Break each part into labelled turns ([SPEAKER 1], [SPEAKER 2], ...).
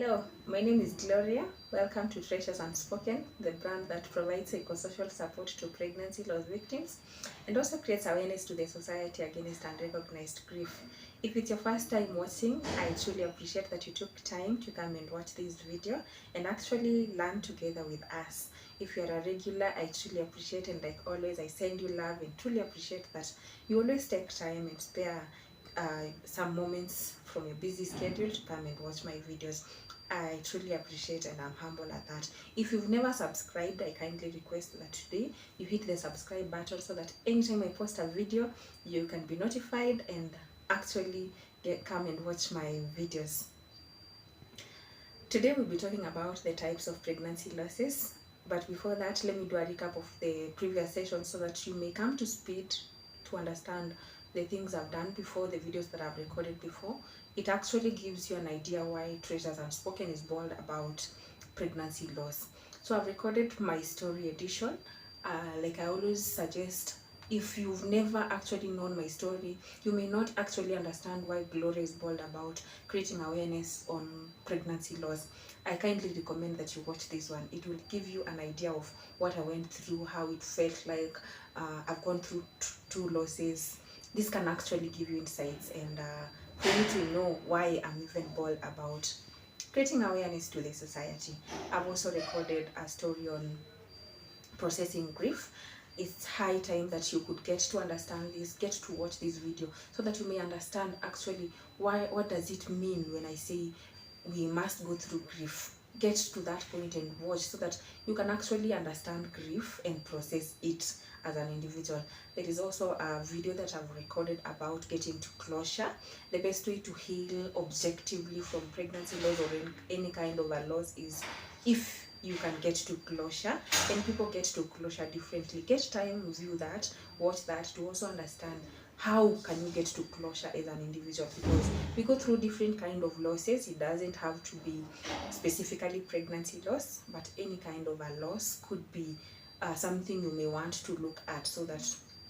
[SPEAKER 1] Hello, my name is Gloria. Welcome to Treasures Unspoken, the brand that provides psychosocial support to pregnancy loss victims and also creates awareness to the society against unrecognized grief. If it's your first time watching, I truly appreciate that you took time to come and watch this video and actually learn together with us. If you're a regular, I truly appreciate, and like always, I send you love and truly appreciate that you always take time and spare some moments from your busy schedule to come and watch my videos. I truly appreciate and I'm humble at that. If you've never subscribed, I kindly request that today you hit the subscribe button so that anytime I post a video, you can be notified and actually come and watch my videos. Today we'll be talking about the types of pregnancy losses. But before that, let me do a recap of the previous session so that you may come to speed to understand the things I've done before, the videos that I've recorded before. It actually gives you an idea why Treasures Unspoken is bold about pregnancy loss. So I've recorded my story edition. Like I always suggest, if you've never actually known my story, you may not actually understand why Gloria is bold about creating awareness on pregnancy loss. I kindly recommend that you watch this one. It will give you an idea of what I went through, how it felt like. I've gone through two losses. This can actually give you insights and for you to know why I'm even bold about creating awareness to the society. I've also recorded a story on processing grief. It's high time that you could get to understand this, get to watch this video so that you may understand actually what does it mean when I say we must go through grief. Get to that point and watch so that you can actually understand grief and process it as an individual. There is also a video that I've recorded about getting to closure, the best way to heal objectively from pregnancy loss or any kind of a loss is if you can get to closure, and people get to closure differently. Get time, view that, watch that to also understand how can you get to closure as an individual, because we go through different kind of losses. It doesn't have to be specifically pregnancy loss, but any kind of a loss could be something you may want to look at so that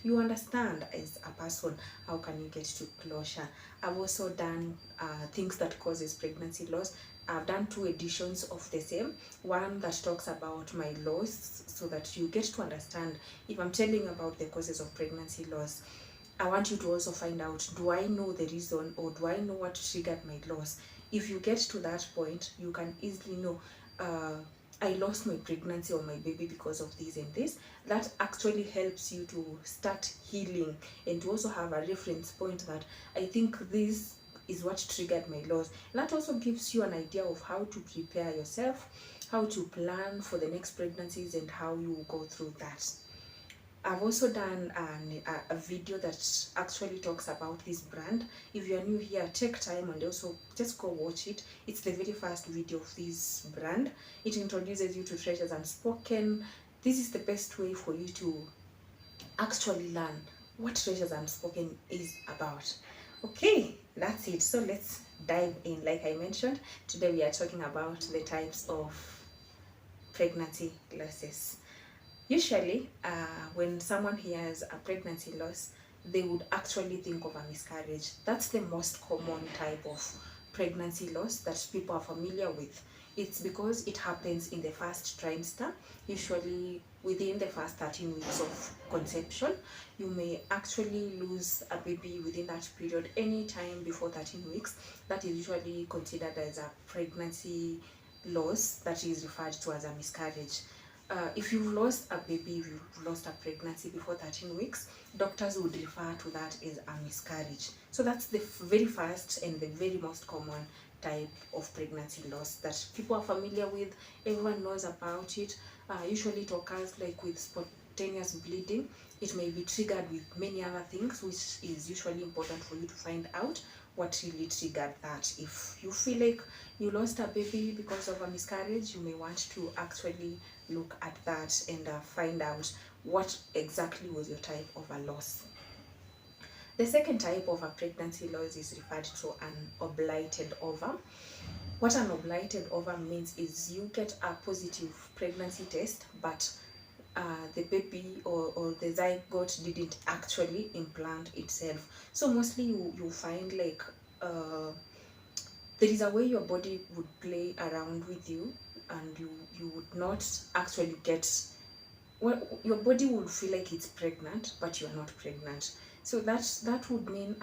[SPEAKER 1] you understand as a person how can you get to closure. I've also done things that causes pregnancy loss. I've done 2 editions of the same, one that talks about my loss so that you get to understand. If I'm telling about the causes of pregnancy loss, I want you to also find out, do I know the reason or do I know what triggered my loss? If you get to that point, you can easily know, I lost my pregnancy or my baby because of this and this. That actually helps you to start healing and to also have a reference point that I think this is what triggered my loss. And that also gives you an idea of how to prepare yourself, how to plan for the next pregnancies and how you will go through that. I've also done a video that actually talks about this brand. If you're new here, take time and also just go watch it. It's the very first video of this brand. It introduces you to Treasures Unspoken. This is the best way for you to actually learn what Treasures Unspoken is about. Okay, that's it. So let's dive in. Like I mentioned, today we are talking about the types of pregnancy losses. Usually, when someone hears a pregnancy loss, they would actually think of a miscarriage. That's the most common type of pregnancy loss that people are familiar with. It's because it happens in the first trimester, usually within the first 13 weeks of conception. You may actually lose a baby within that period, any time before 13 weeks. That is usually considered as a pregnancy loss that is referred to as a miscarriage. If you've lost a baby, if you've lost a pregnancy before 13 weeks, doctors would refer to that as a miscarriage. So that's the very first and the very most common type of pregnancy loss that people are familiar with. Everyone knows about it. Usually it occurs like with spontaneous bleeding. It may be triggered with many other things, which is usually important for you to find out what really triggered that. If you feel like you lost a baby because of a miscarriage, you may want to actually look at that and find out what exactly was your type of a loss. The second type of a pregnancy loss is referred to an obliged ovum. What an obliged ovum means is you get a positive pregnancy test, but the baby or the zygote didn't actually implant itself. So mostly you find like there is a way your body would play around with you, and you would not actually get, well, your body would feel like it's pregnant, but you are not pregnant. So that would mean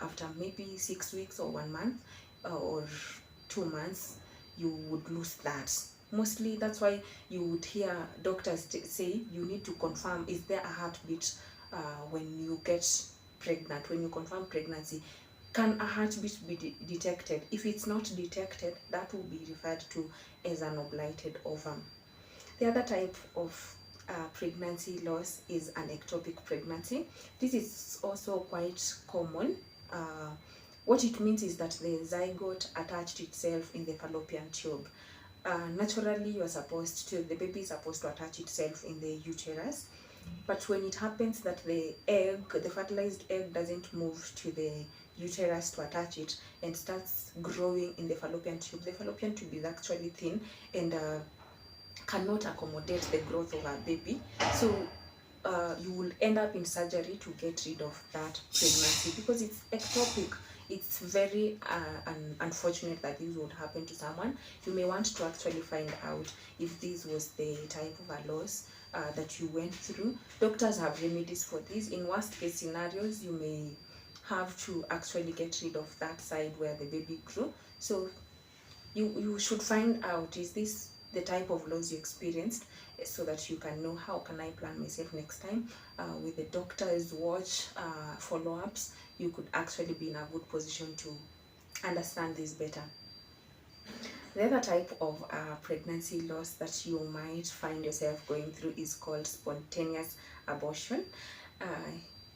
[SPEAKER 1] after maybe 6 weeks or 1 month, or 2 months, you would lose that. Mostly that's why you would hear doctors say you need to confirm, is there a heartbeat when you get pregnant, when you confirm pregnancy. Can a heartbeat be detected? If it's not detected, that will be referred to as an obliged ovum. The other type of pregnancy loss is an ectopic pregnancy. This is also quite common. What it means is that the zygote attached itself in the fallopian tube. Naturally, the baby is supposed to attach itself in the uterus, but when it happens that the fertilized egg doesn't move to the uterus to attach it and starts growing in the fallopian tube is actually thin and cannot accommodate the growth of a baby. So you will end up in surgery to get rid of that pregnancy because it's ectopic. It's very unfortunate that this would happen to someone. You may want to actually find out if this was the type of a loss that you went through. Doctors have remedies for this. In worst case scenarios, you may have to actually get rid of that side where the baby grew. So you should find out, is this the type of loss you experienced, so that you can know how can I plan myself next time. With the doctor's watch, follow-ups, you could actually be in a good position to understand this better. The other type of pregnancy loss that you might find yourself going through is called spontaneous abortion.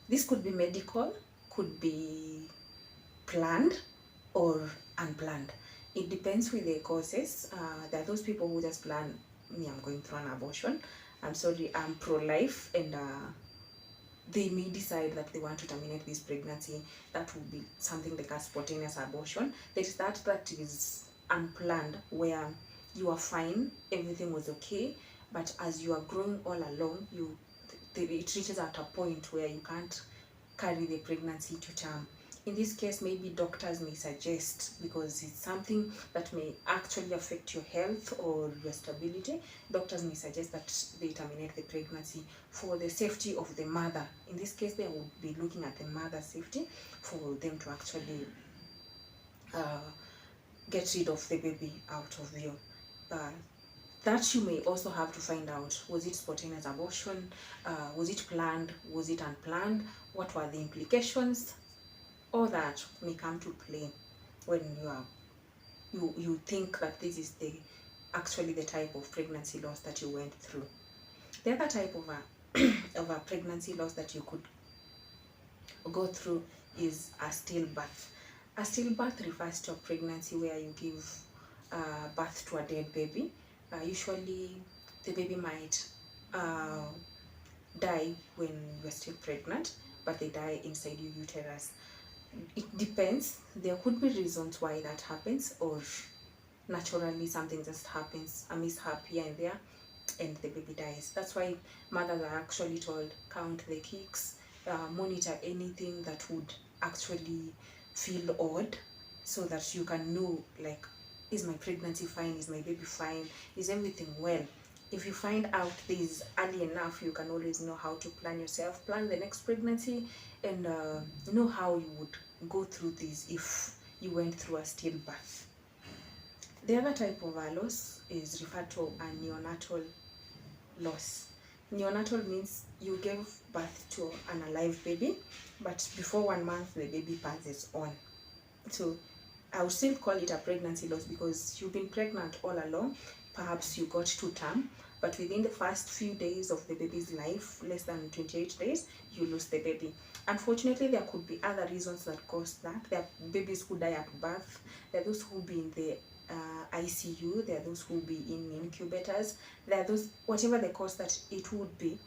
[SPEAKER 1] This could be medical, could be planned or unplanned. It depends with the causes. There are those people who just plan, me, I'm going through an abortion. I'm sorry, I'm pro-life, and they may decide that they want to terminate this pregnancy. That would be something like a spontaneous abortion. There is that is unplanned, where you are fine, everything was okay, but as you are growing all along, it reaches at a point where you can't carry the pregnancy to term. In this case, maybe doctors may suggest, because it's something that may actually affect your health or your stability, doctors may suggest that they terminate the pregnancy for the safety of the mother. In this case, they would be looking at the mother's safety for them to actually get rid of the baby out of you. That you may also have to find out, was it spontaneous abortion? Was it planned? Was it unplanned? What were the implications? All that may come to play when you think that this is actually the type of pregnancy loss that you went through. The other type of a pregnancy loss that you could go through is a stillbirth. A stillbirth refers to a pregnancy where you give birth to a dead baby. Usually the baby might die when you're still pregnant, but they die inside your uterus. It depends. There could be reasons why that happens, or naturally something just happens, a mishap here and there, and the baby dies. That's why mothers are actually told, count the kicks, monitor anything that would actually feel odd, so that you can know, like, is my pregnancy fine? Is my baby fine? Is everything well? If you find out this early enough, you can always know how to plan yourself, plan the next pregnancy, and know how you would go through this if you went through a stillbirth. The other type of a loss is referred to a neonatal loss. Neonatal means you gave birth to an alive baby, but before 1 month the baby passes on. So I would still call it a pregnancy loss because you've been pregnant all along. Perhaps you got to term, but within the first few days of the baby's life, less than 28 days, you lose the baby. Unfortunately, there could be other reasons that cause that. There are babies who die at birth. There are those who be in the ICU. There are those who be in incubators. There are those, whatever the cause that it would be,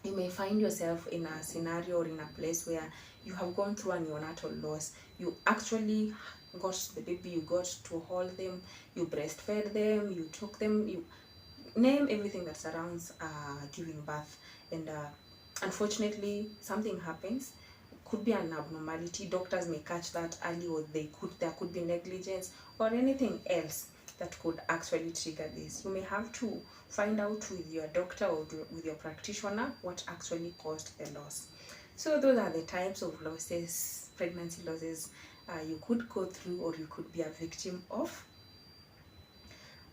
[SPEAKER 1] you may find yourself in a scenario or in a place where you have gone through a neonatal loss. You actually got the baby, you got to hold them, you breastfed them, you took them, you name everything that surrounds giving birth, and unfortunately something happens. could be an abnormality. Doctors may catch that early, or there could be negligence or anything else that could actually trigger this. You may have to find out with your doctor or with your practitioner what actually caused the loss. So those are the types of losses, pregnancy losses, you could go through or you could be a victim of.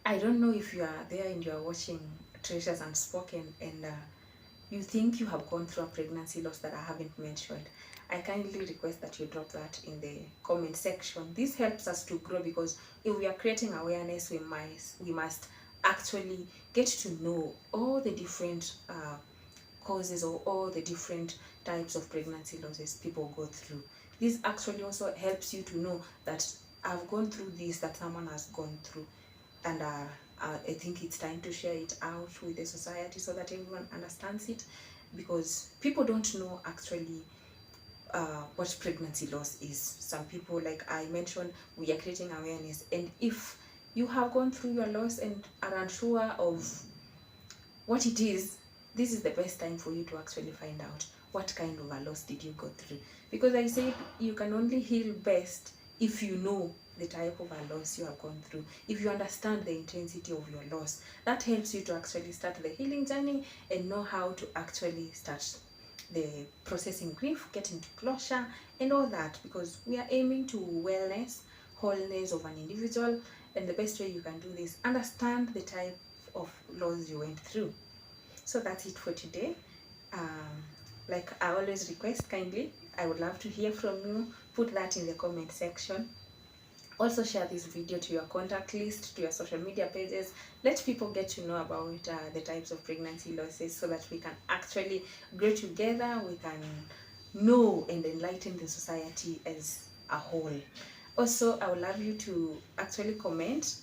[SPEAKER 1] I don't know if you are there and you are watching Treasures Unspoken and you think you have gone through a pregnancy loss that I haven't mentioned. I kindly request that you drop that in the comment section. This helps us to grow, because if we are creating awareness, we must actually get to know all the different causes or all the different types of pregnancy losses people go through. This actually also helps you to know that I've gone through this, that someone has gone through, and I think it's time to share it out with the society so that everyone understands it, because people don't know actually what pregnancy loss is. Some people, like I mentioned, we are creating awareness, and if you have gone through your loss and are unsure of what it is, this is the best time for you to actually find out what kind of a loss did you go through. Because I said you can only heal best if you know the type of a loss you have gone through. If you understand the intensity of your loss, that helps you to actually start the healing journey and know how to actually start the processing grief, getting to closure and all that, because we are aiming to wellness, wholeness of an individual. And the best way you can do this, understand the type of loss you went through. So that's it for today. Like I always request, kindly, I would love to hear from you. Put that in the comment section. Also share this video to your contact list, to your social media pages. Let people get to know about the types of pregnancy losses, so that we can actually grow together. We can know and enlighten the society as a whole. Also, I would love you to actually comment,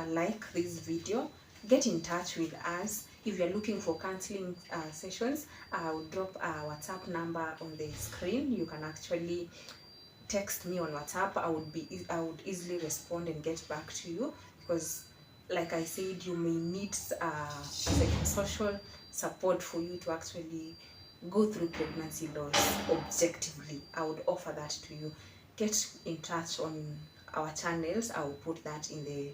[SPEAKER 1] like this video, get in touch with us. If you're looking for counseling sessions, I will drop a WhatsApp number on the screen. You can actually text me on WhatsApp. I would easily respond and get back to you, because like I said, you may need psychosocial support for you to actually go through pregnancy loss objectively. I would offer that to you. Get in touch on our channels. I will put that in the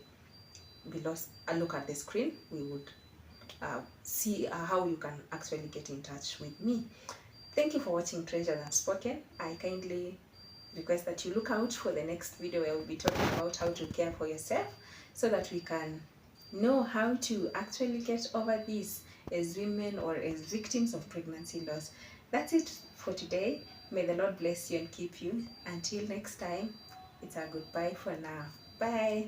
[SPEAKER 1] below. Look at the screen. We would see how you can actually get in touch with me. Thank you for watching Treasures Unspoken. I kindly request that you look out for the next video where we'll be talking about how to care for yourself, so that we can know how to actually get over this as women or as victims of pregnancy loss. That's it for today. May the Lord bless you and keep you. Until next time, it's a goodbye for now. Bye.